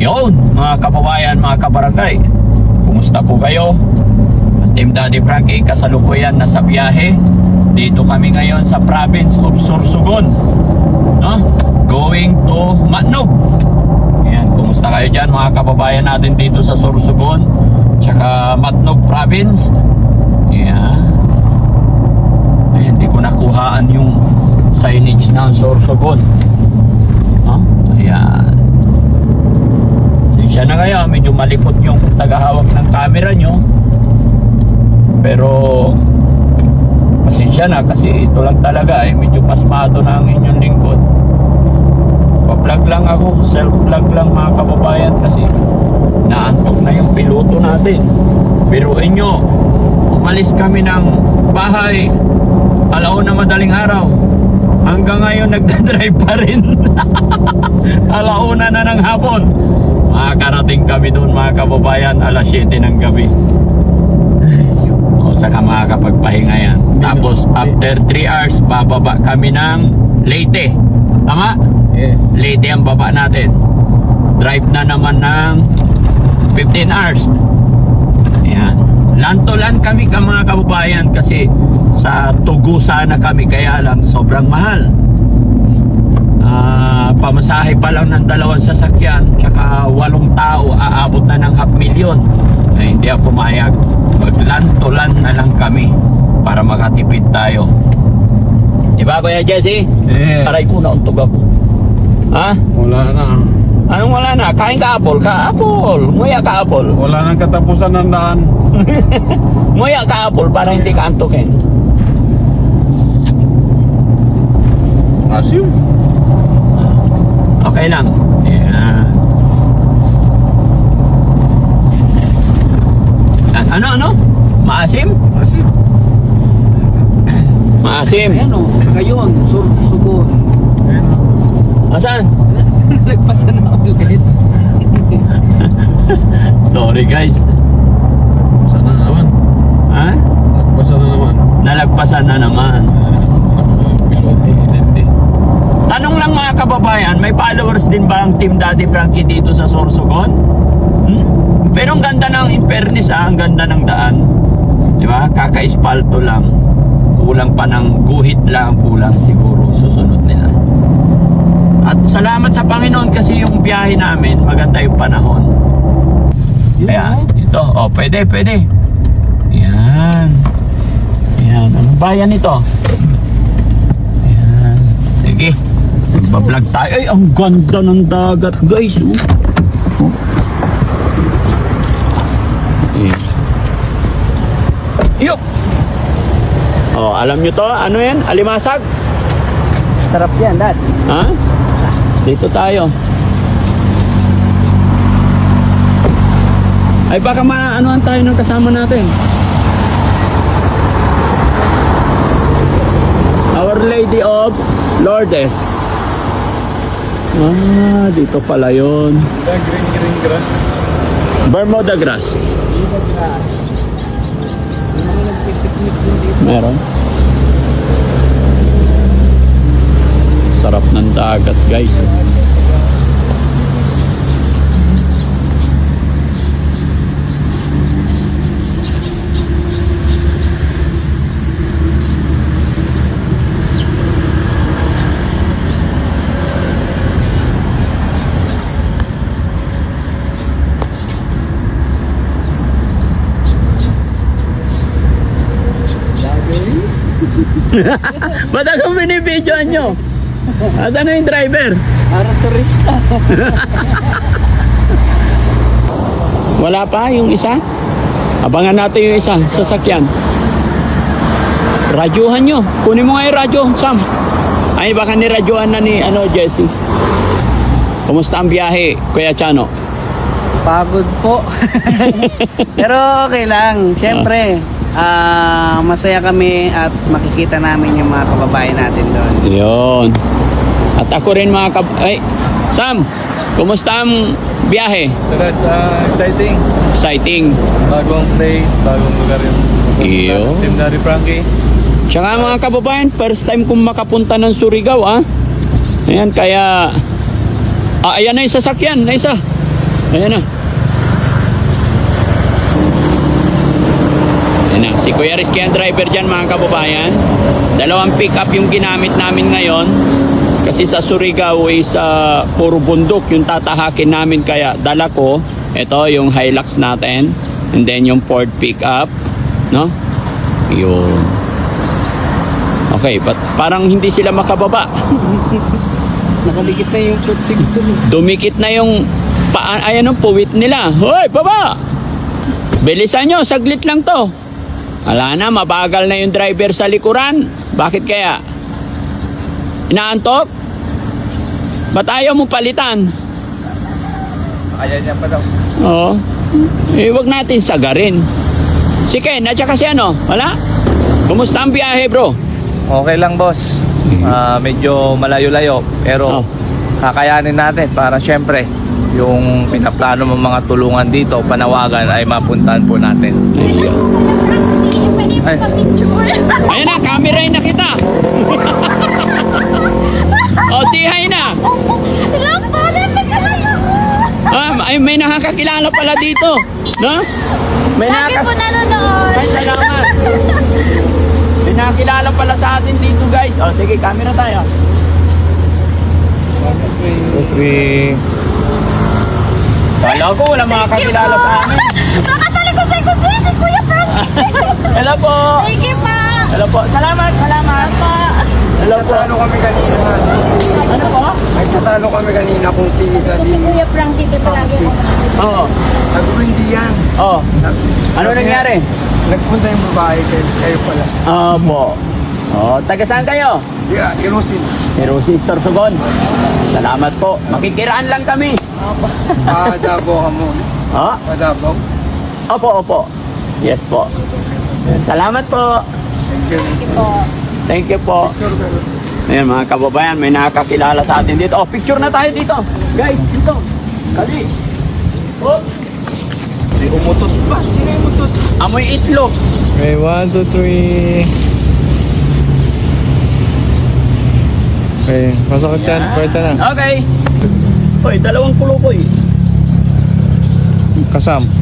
Yun, mga kababayan, mga kabarangay, kumusta po kayo? Team Daddy Frankie, kasalukuyan nasa biyahe. Dito kami ngayon sa province of Sorsogon, no? Going to Matnog. Ayan, kumusta kayo dyan mga kababayan natin dito sa Sorsogon tsaka Matnog province? Ayan. Ayan, di ko nakuhaan yung signage ng Sorsogon, no? Ayan. Siya na kaya, medyo malipot yung tagahawak ng camera nyo, pero pasensya na kasi ito lang talaga medyo pasmado na ang inyong lingkod. Pa-vlog lang ako, self-vlog lang mga kababayan kasi naantok na yung piloto natin. Biruin nyo, umalis kami ng bahay 1:00 madaling araw, hanggang ngayon nagdadrive pa rin. 1:00 na ng hapon. Makakarating kami doon mga kababayan 7:00 ng gabi. O saka makakapagpahinga yan. Tapos after 3 hours bababa kami ng Leyte. Tama? Yes. Leyte ang baba natin. Drive na naman ng 15 hours. Ayan. Land to land kami mga kababayan kasi sa Tugu sana kami, kaya lang sobrang mahal. Pamasahe pa lang ng 2 sasakyan tsaka 8 tao, aabot na ng 500,000. Ay, hindi ako pumayag. Mag-land to land na lang kami para makatipid tayo. Diba Kuya Jesse? Yeah. Aray ko, nauntog ako. Ha? Wala na. Anong wala na? Kain ka apple? Ka apple. Nguya ka apple. Wala nang katapusan ng daan. Nguya ka apple para hindi ka antukin. Asim. Okay lang. Ayan. Ano? Maasim? Asim. Maasim. Ayan o, ngayon, Sorsogon. Asan? Nagpasa na ulit. Sorry guys. Basa na naman. Ha? Basa na naman. Nalagpasan na naman. Piloto, hindi. Tanong lang mga kababayan, may followers din ba ang Team Daddy Frankie dito sa Sorsogon? Pero ang ganda ng in-fairness, ang ganda ng daan. Di ba? Kaka-espalto lang. Kulang pa ng guhit lang, kulang siguro susunod nila. At salamat sa Panginoon kasi yung biyahe namin, maganda yung panahon. Kaya, ito, pwede. Ayan. Ayan, anong bayan ito? Ayan, sige. Magbablog tayo. Ay, ang ganda ng dagat, guys. Yes. Yup! Alam nyo to? Ano yan? Alimasag? Sarap yan, Dad. Ha? Dito tayo. Ay, baka maanuhan tayo ng kasama natin. Our Lady of Lourdes. Dito pala yun. The green grass. Bermuda grass. Meron. Sarap ng dagat, guys. Ba't akong binibidyoan nyo? Asan na yung driver? Parang turista. Wala pa yung isa? Abangan natin yung isa, sasakyan. Radyuhan nyo. Kunin mo nga yung radyo, Sam. Ay, baka niradyohan na ni Jesse. Kumusta ang biyahe, Kuya Chano? Pagod po. Pero okay lang. Siyempre, masaya kami at makikita namin yung mga kababayan natin doon. Yun. At ako rin Sam, kumusta ang biyahe? That's exciting. Exciting. Bagong place, bagong lugar yung Iyo. Team Daddy Frankie. Tsaka mga kababayan, first time kong makapunta ng Surigao, Ayan, kaya ayan na yung sasakyan, na isa. Ayan na. Ayan na. Si Kuya Rizky ang driver dyan mga kababayan. Dalawang pick up yung ginamit namin ngayon. Kasi sa Surigao is puro bundok yung tatahakin namin. Kaya dala ko. Ito yung Hilux natin. And then yung Ford pick up. No? Yun. Okay. Parang hindi sila makababa. Nakadikit na yung kutsi ko. Dumikit na yung ayan ang puwit nila. Hoy, baba! Bilisan nyo, saglit lang to. Wala na, mabagal na yung driver sa likuran. Bakit kaya? Inaantok? Ba't ayaw mo palitan? Kaya niya pa daw. Oo. Huwag natin sagarin. Si Ken, at saka si ano? Wala? Kumusta ang biyahe, bro? Okay lang, boss. Medyo malayo-layo. Pero Oh. kakayanin natin para syempre yung pinaplano ng mga tulungan dito, panawagan ay mapuntahan po natin. Ay. Ayan na, camera na kita. O, si hi na. Ay, may nakakakilala pala dito. No? May Lagi po nanonood. Ay, salamat. May nakakilala pala sa atin dito, guys. O, sige, camera tayo. Okay. Kala ko wala makakakilala sa amin. Nakatalikosay ko si Kuya Frank. Hello po. Thank you pa. Hello po. Salamat, salamat. Pa. Hello po. Nagtatalo kami kanina. Ano po? Nagtatalo kami kanina kung si Si Daddy. Kuya Frank dito palagi ako. Oo. Nag-hindi yan. Oh. Ano nangyari? Nagpunta yung babae kayo pala. Po. Oh, taga saan kayo? Yeah, Irusin. Pero si Sorsogon. Salamat po. Makikiraan lang kami. Padabo ka muna. Oh? Padabo. Opo, opo. Yes po. Salamat po. Thank you. Thank you po. Thank you po. Sure, pero Ayan mga kababayan, may nakakilala sa atin dito. Oh, picture na tayo dito. Guys, dito. Kali. Oh. may umutot pa. Sino yung umutot? Amoy itlog. Okay, 1, 2, 3. Okay, pasok ka dyan. Pwede na. Okay. Hoy, dalawang kulukoy. Kasam. 1,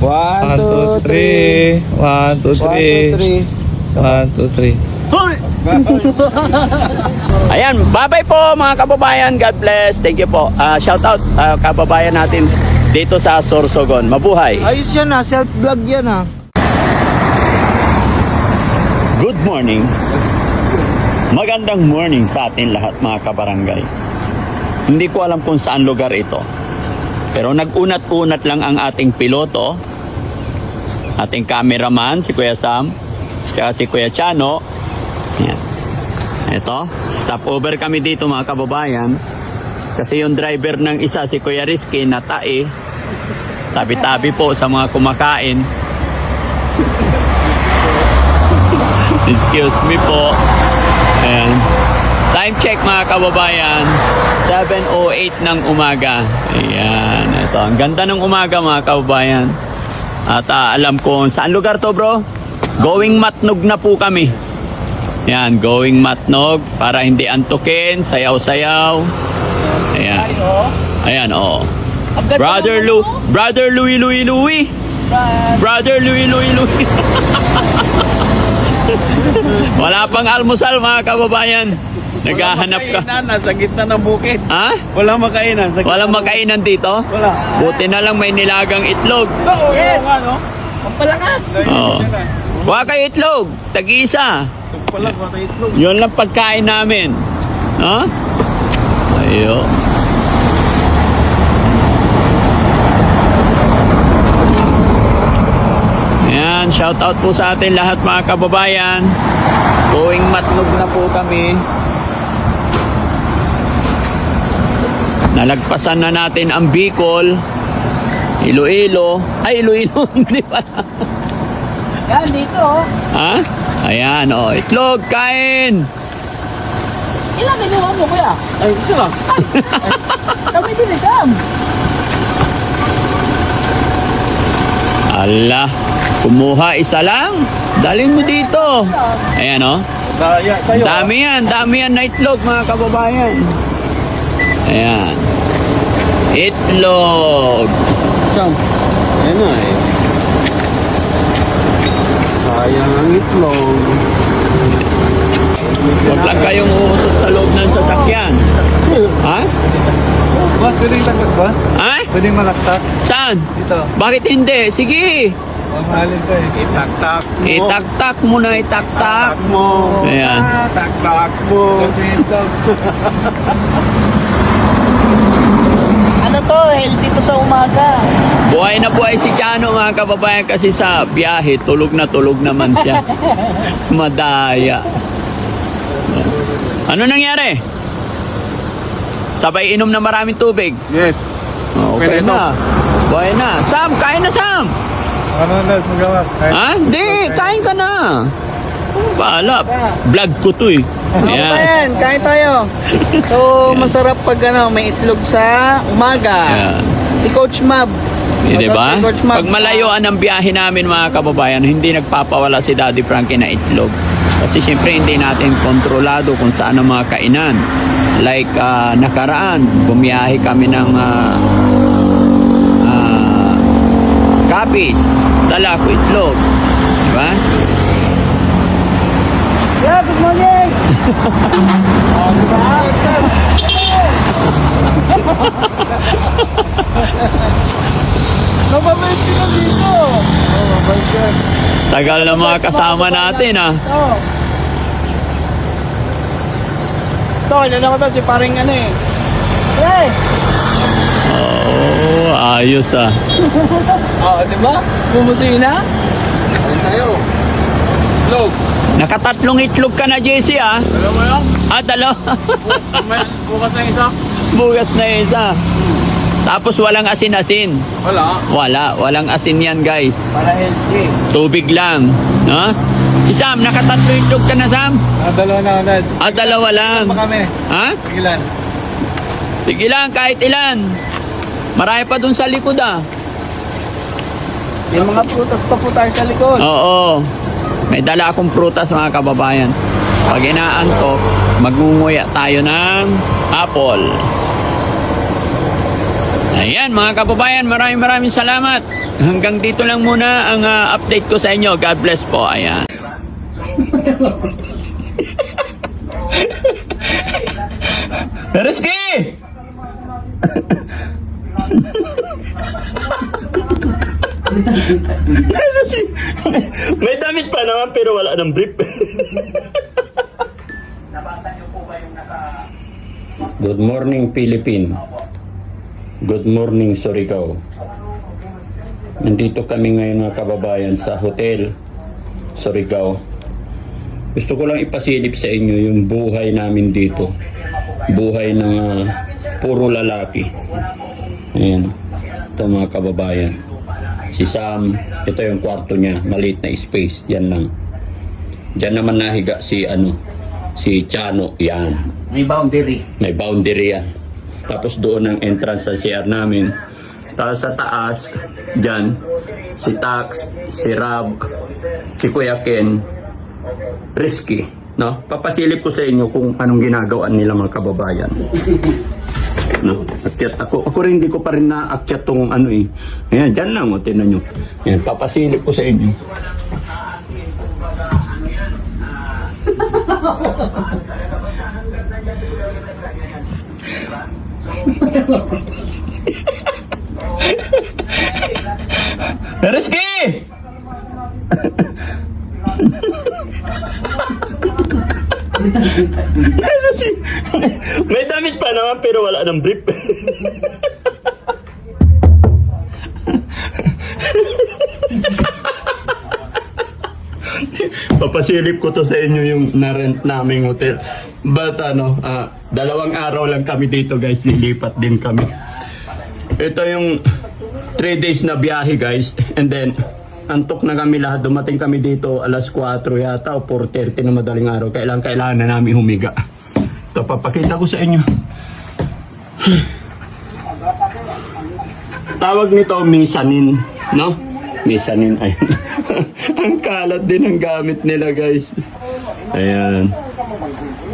2, 3. 1, 2, 3. 1, 2, 3. Hoy! Ayan, bye-bye po mga kababayan. God bless. Thank you po. Shout out kababayan natin dito sa Sorsogon. Mabuhay. Ayos yan ah. Self-vlog yan ah. Good morning. Magandang morning sa atin lahat mga kabarangay. Hindi ko alam kung saan lugar ito. Pero nag-unat-unat lang ang ating piloto, ating cameraman, si Kuya Sam, kaya si Kuya Chano. Yan. Ito, stop over kami dito mga kababayan. Kasi yung driver ng isa, si Kuya Rizky, natae. Tabi-tabi po sa mga kumakain. Excuse me po. Ayan. Time check mga kababayan. 7:08 ng umaga. Ayan. Ito. Ang ganda ng umaga mga kababayan. At alam ko saan lugar to bro? Going Matnog na po kami. Ayan. Going Matnog. Para hindi antukin. Sayaw-sayaw. Ayan. Ayan oh. Brother Louie. Brother Louie. Wala pang almusal mga kababayan. Naghahanap ka. Nasa gitna ng bukid. Ha? Wala makainan. Walang makainan dito? Wala. Buti na lang may nilagang itlog. Oo, yes. Ano? Pampalakas. Oo. Kuha kayo itlog. Tag-isa. Pala, bata itlog. Yun lang pagkain namin. Ha? Ayo. Ayan, shout out po sa atin lahat mga kababayan. Going Matnog na po kami. Nalagpasan na natin ang Bicol, Iloilo. Ay, Iloilo, hindi pala. Yan, dito oh. Ha? Ayan, oh, itlog, kain. Ilang kinuha mo kuya? Ay, isa lang. Kami din Sam. Ala, kumuha isa lang. Dalhin mo dito. Ayan, oh. Daya kayo. Dami yan na itlog mga kababayan. Ayan. Itlog. Sam. Ayan na eh. Sayang ang itlog. Huwag lang kayong uusot sa loob ng sasakyan. Ha? Boss, pwedeng takot, boss? Ha? Pwedeng malaktak? Saan? Dito. Bakit hindi? Sige. Mamahalin ko eh. Itak-tak mo. Itaktak mo na, itaktak. mo. Ayan. Tak-tak mo. Dito. Ano to, healthy to sa umaga. Buhay na buhay si Chano mga kababayan kasi sa biyahe, tulog naman siya. Madaya. Ano nangyari? Sabay inom na maraming tubig. Yes. Okay Okay na na. Buhay na. Sam, kain na Sam. Ano nas magawa? Ha? Hindi, kain ka na. Bahala. Vlog ko to eh. Ano ba yan? Kain tayo. So, masarap pag may itlog sa umaga. Yan. Si Coach Mab. Di ba? Coach Mab. Pag malayuan ang biyahe namin mga kababayan, hindi nagpapawala si Daddy Frankie na itlog. Kasi syempre hindi natin kontrolado kung saan ang mga kainan. Like nakaraan, bumiyahe kami ng Capiz. Dala ko itlog. Di ba? Yeah, good morning. Nababalik sila dito. Tagal na mga kasama natin ah. Ito, kilala ko to si paring ano eh. Hey! Oo, ayos ah. Oh, di ba? Bumusina? Kain tayo. Itlog. Nakatatlong itlog ka na, JC ah. Alam mo yun? Dalawa. Bukas na isa? Bugas na isa. Tapos walang asin-asin. Wala. Walang asin yan guys. Para healthy. Tubig lang. No? Si Sam, nakatatlo itlog ka na Sam? Dalawa na ako, Nads. Dalawa lang. Pa kami. Ha? Ilan? Sige lang, kahit ilan. Marami pa dun sa likod ah. Yung mga prutas pa po tayo sa likod. Oo. May dala akong prutas mga kababayan. Pag inaantok, magunguya tayo ng apple. Ayan mga kababayan, maraming salamat. Hanggang dito lang muna ang update ko sa inyo. God bless po. Ayan. Rizky! May damit pa naman pero wala ng brief. Good morning Philippine. Good morning Surigao. Nandito kami ngayon mga kababayan sa Hotel Surigao. Gusto ko lang ipasilip sa inyo yung buhay namin dito. Buhay ng puro lalaki. Ayan. Ito mga kababayan. Si Sam, ito yung kwarto niya. Maliit na space. Yan lang. Diyan naman nahiga si si Chano. Yan. May boundary. May boundary yan. Tapos doon ang entrance sa CR namin. Tapos sa taas, dyan, si Tax, si Rab, si Kuya Ken, Risky. No? Papasilip ko sa inyo kung anong ginagawa nila mga kababayan. No? Akyat ako. Ako rin hindi ko pa rin naakyat tong Ayan, dyan lang. Tinan nyo. Ayan, papasilip ko sa inyo. Rizky! May damit pa naman pero wala ng brief. Papasilip ko to sa inyo yung na-rent naming hotel. But 2 araw lang kami dito guys, lilipat din kami. Ito yung 3 days na biyahe guys, and then antok na kami lahat. Dumating kami dito alas 4 yata o 4:30 na madaling araw. Kailangan na namin humiga. Ito, papakita ko sa inyo. Tawag nito mezzanine, no? Mezzanine, ayun. Ang kalat din ang gamit nila guys. Ayan.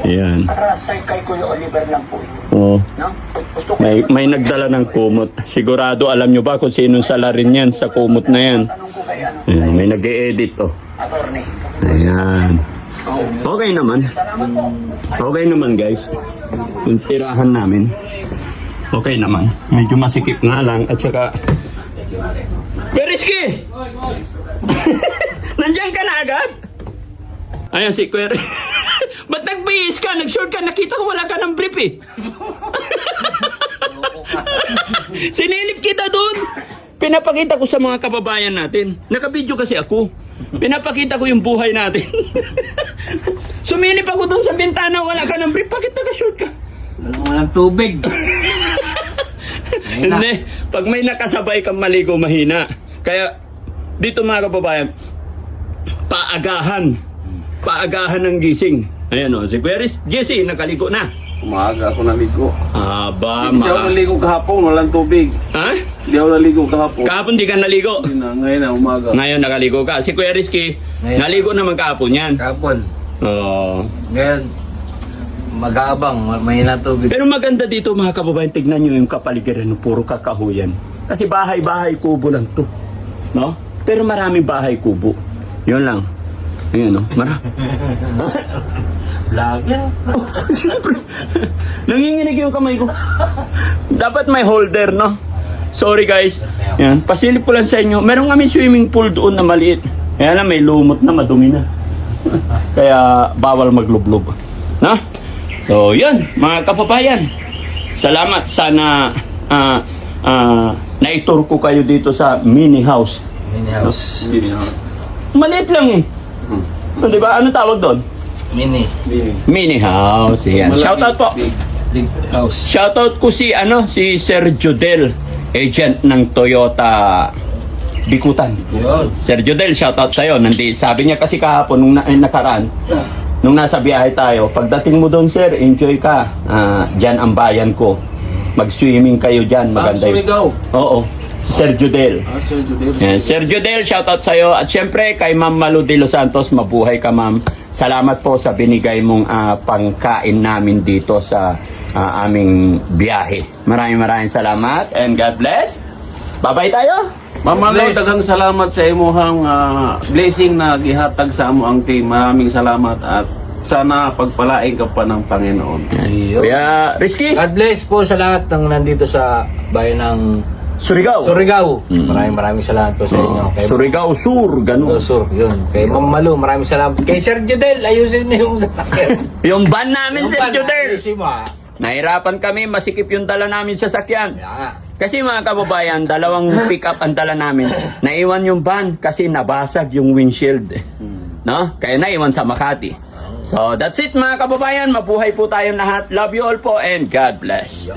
Ayan. Para kay Kuya Oliver lang po ito. Oh. No? Gusto ko May nagdala ng kumot. Sigurado alam nyo ba kung sinong salarin yan sa kumot na yan? tanong ko kay ano, Ayan, may nag-e-edit oh. attorney. Ayan. Okay naman. Okay naman guys. Yung tirahan namin. Okay naman. Medyo masikip nga lang at saka... Periski! Nandiyan ka na agad? Ayan si Kuya. Ba't nagbihis ka? Nag-short ka? Nakita ko wala ka ng brief eh. Sinilip kita doon. Pinapakita ko sa mga kababayan natin. Nakabidyo kasi ako. Pinapakita ko yung buhay natin. Sumilip ako doon sa bintana, wala ka ng brief. Bakit naka-short ka? Walang tubig. Hindi. Pag may nakasabay kang maligo, mahina. Kaya, dito mga kababayan, paagahan ng gising. Ayan o, si Kuya Jesse, nakaligo na. Umaga ako naligo. Aba, Hindi ako naligo kahapon, walang tubig. Ha? Hindi ako naligo kahapon. Kahapon di ka naligo. Hindi na, ngayon na umaga. Ngayon nakaligo ka. Si Kuya Rizky, naligo naman kahapon yan. Kapon. Oo. Ngayon, mag-aabang, may tubig. Pero maganda dito mga kababayan, tignan nyo yung kapaligiran, puro kakahuyan. Kasi bahay-bahay kubo lang to. No? Pero maraming bahay kubo. Yun lang. Ayun, no? Vlogger. Siyempre. Nanginginig yung kamay ko. Dapat may holder, no? Sorry guys. Yan. Pasilip ko lang sa inyo. Meron kami swimming pool doon na maliit. Kaya na may lumot na, madumi na. Kaya bawal maglublob. No? So, yun. Mga kapabayan. Salamat. Sana naitur ko kayo dito sa mini house. Mini house. Maliit lang eh. Di ba? Ano tawag doon? Mini. Mini house. Yan. Shoutout po. Big house. Shoutout ko si Sir Jodel, agent ng Toyota Bikutan. Yun. Sir Jodel, shoutout sa'yo. Sabi niya kasi kahapon nung nakaraan, nung nasa biyahe tayo, pagdating mo doon sir, enjoy ka. Diyan ang bayan ko. Mag-swimming kayo diyan, maganda yun. Surigao. Oo. Sir Jodel. Sir Judith. Yan. Sir Jodel, shoutout sa'yo. At syempre, kay Ma'am Malu de Los Santos, mabuhay ka ma'am. Salamat po sa binigay mong pangkain namin dito sa aming biyahe. Maraming salamat and God bless. Bye-bye tayo. Mama Lo, daghang salamat sa imuhang blessing na gihatag sa amo ang team. Maraming salamat at sana pagpalain ka pa ng Panginoon. Kuya Rizky. God bless po sa lahat ng nandito sa bayan ng Surigao. Surigao. Maraming salamat po sa inyo. Kay Surigao Sur, ganun. Sur, yun. Kay Ma'am Malu, maraming salamat. Kay Sir Jodel, ayusin niyo yung sasakyan. Yung van namin, Sir Jodel. Ayusin mo, ha? Nahirapan kami, masikip yung dala namin sa sakyan. Kaya nga. Kasi mga kababayan, dalawang pick-up ang dala namin. Naiwan yung van kasi nabasag yung windshield. No? Kaya naiwan sa Makati. So, that's it mga kababayan. Mabuhay po tayong lahat. Love you all po and God bless.